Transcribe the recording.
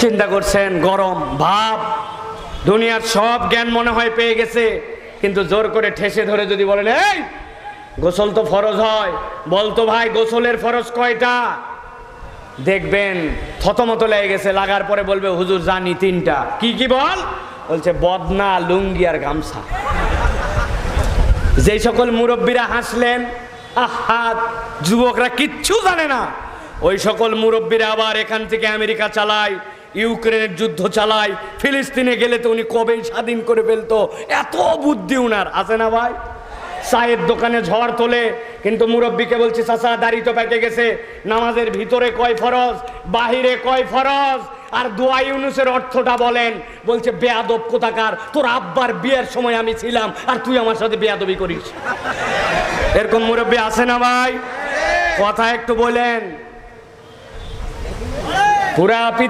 চিন্তা করছেন গরম ভাব, দুনিয়ার সব জ্ঞান মনে হয় পেয়ে গেছে, কিন্তু জোর করে ঠেসে ধরে যদি বলেন এই গোসল তো ফরজ হয়, বলতো ভাই গোসলের ফরজ কয়টা, দেখবেন থতমত লেগে গেছে। লাগার পরে বলবে হুজুর জানি তিনটা। কি কি বল? বলছে বদনা, লুঙ্গি আর গামছা। যেই সকল মুরব্বীরা হাসলেন, আহা যুবকরা কিচ্ছু জানে না, ওই সকল মুরব্বীরা আবার এখান থেকে আমেরিকা চালায়, ইউক্রেনের যুদ্ধ চালায়, ফিলিস্তিনে গেলে তো উনি কবেই স্বাধীন করে ফেলতো, এত বুদ্ধি উনার আছে না ভাই। চায়ের দোকানে ঝড় তোলে, কিন্তু মুরব্বীকে বলছে চাচা দাড়ি তো পেকে গেছে, নামাজের ভিতরে কয় ফরজ, বাহিরে কয় ফরজ, আর দোয়া ইউনুসের অর্থটা বলেন। বলছে বেয়াদব কোথাকার, তোর আব্বার বিয়ের সময় আমি ছিলাম আর তুই আমার সাথে বেয়াদবি করিস। এরকম মুরব্বী আছে না ভাই? কথা একটু বলেন। পুরা